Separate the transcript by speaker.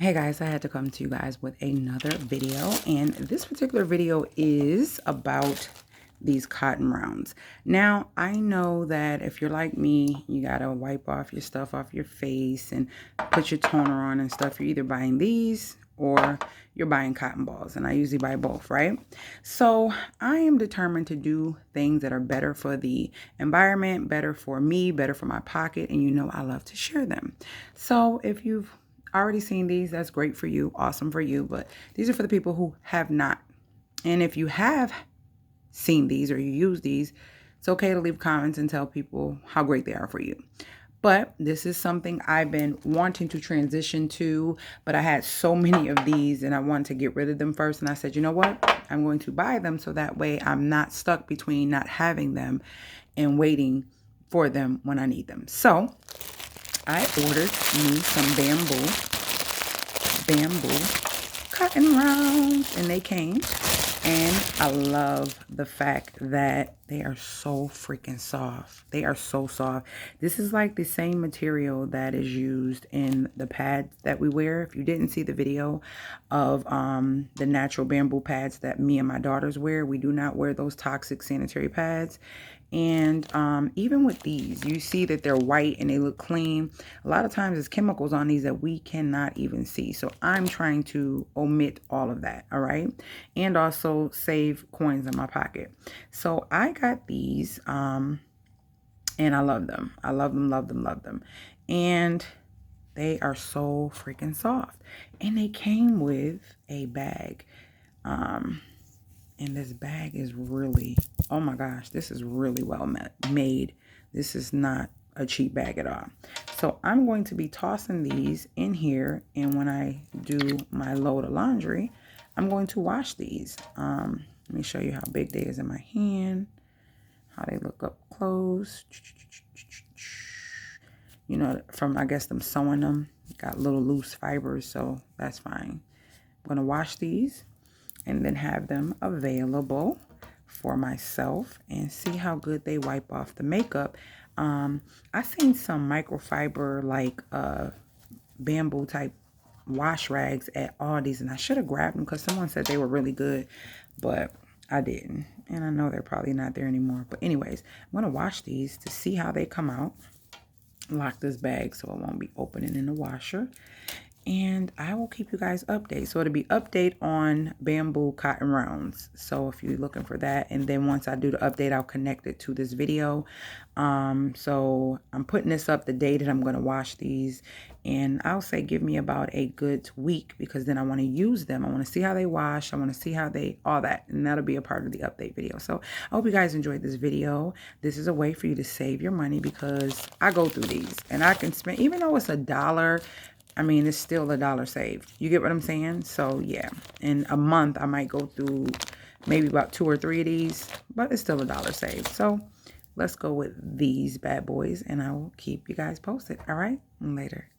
Speaker 1: Hey guys, I had to come to you guys with another video, and this particular video is about these cotton rounds. Now, I know that if you're like me, you gotta wipe off your stuff off your face and put your toner on and stuff. You're either buying these or you're buying cotton balls, and I usually buy both, right? So I am determined to do things that are better for the environment, better for me, better for my pocket, and you know I love to share them. So if you've already seen these, that's great for you, awesome for you, but these are for the people who have not. And if you have seen these or you use these, it's okay to leave comments and tell people how great they are for you. But this is something I've been wanting to transition to, but I had so many of these and I wanted to get rid of them first. And I said, you know what? I'm going to buy them so that way I'm not stuck between not having them and waiting for them when I need them. So I ordered me some bamboo cotton rounds, and they came, and I love the fact that they are so freaking soft. They are so soft. This is like the same material that is used in the pads that we wear. If you didn't see the video of the natural bamboo pads that me and my daughters wear, we do not wear those toxic sanitary pads. And even with these, you see that they're white and they look clean. A lot of times there's chemicals on these that we cannot even see. So I'm trying to omit all of that, all right? And also save coins in my pocket. So I got these and I love them. I love them, love them, love them. And they are so freaking soft. And they came with a bag. And this bag is really, oh my gosh, this is really well made. This is not a cheap bag at all. So I'm going to be tossing these in here. And when I do my load of laundry, I'm going to wash these. Let me show you how big they is in my hand, how they look up close. You know, from, I guess, them sewing them, got little loose fibers, so that's fine. I'm going to wash these and then have them available for myself and see how good they wipe off the makeup. I seen some microfiber like bamboo type wash rags at Aldi's, and I should have grabbed them because someone said they were really good, but I didn't. And I know they're probably not there anymore. But anyways, I'm going to wash these to see how they come out. Lock this bag so it won't be opening in the washer. And I will keep you guys updated. So it'll be update on bamboo cotton rounds. So if you're looking for that, and then once I do the update, I'll connect it to this video. So I'm putting this up the day that I'm going to wash these, and I'll say give me about a good week, because then I want to use them. I want to see how they wash. I want to see how they, all that, and that'll be a part of the update video. So I hope you guys enjoyed this video. This is a way for you to save your money, because I go through these and I can spend, even though it's $1, I mean, it's still $1 saved. You get what I'm saying? So, yeah. In a month, I might go through maybe about 2 or 3 of these, but it's still $1 saved. So, let's go with these bad boys, and I will keep you guys posted. All right? Later.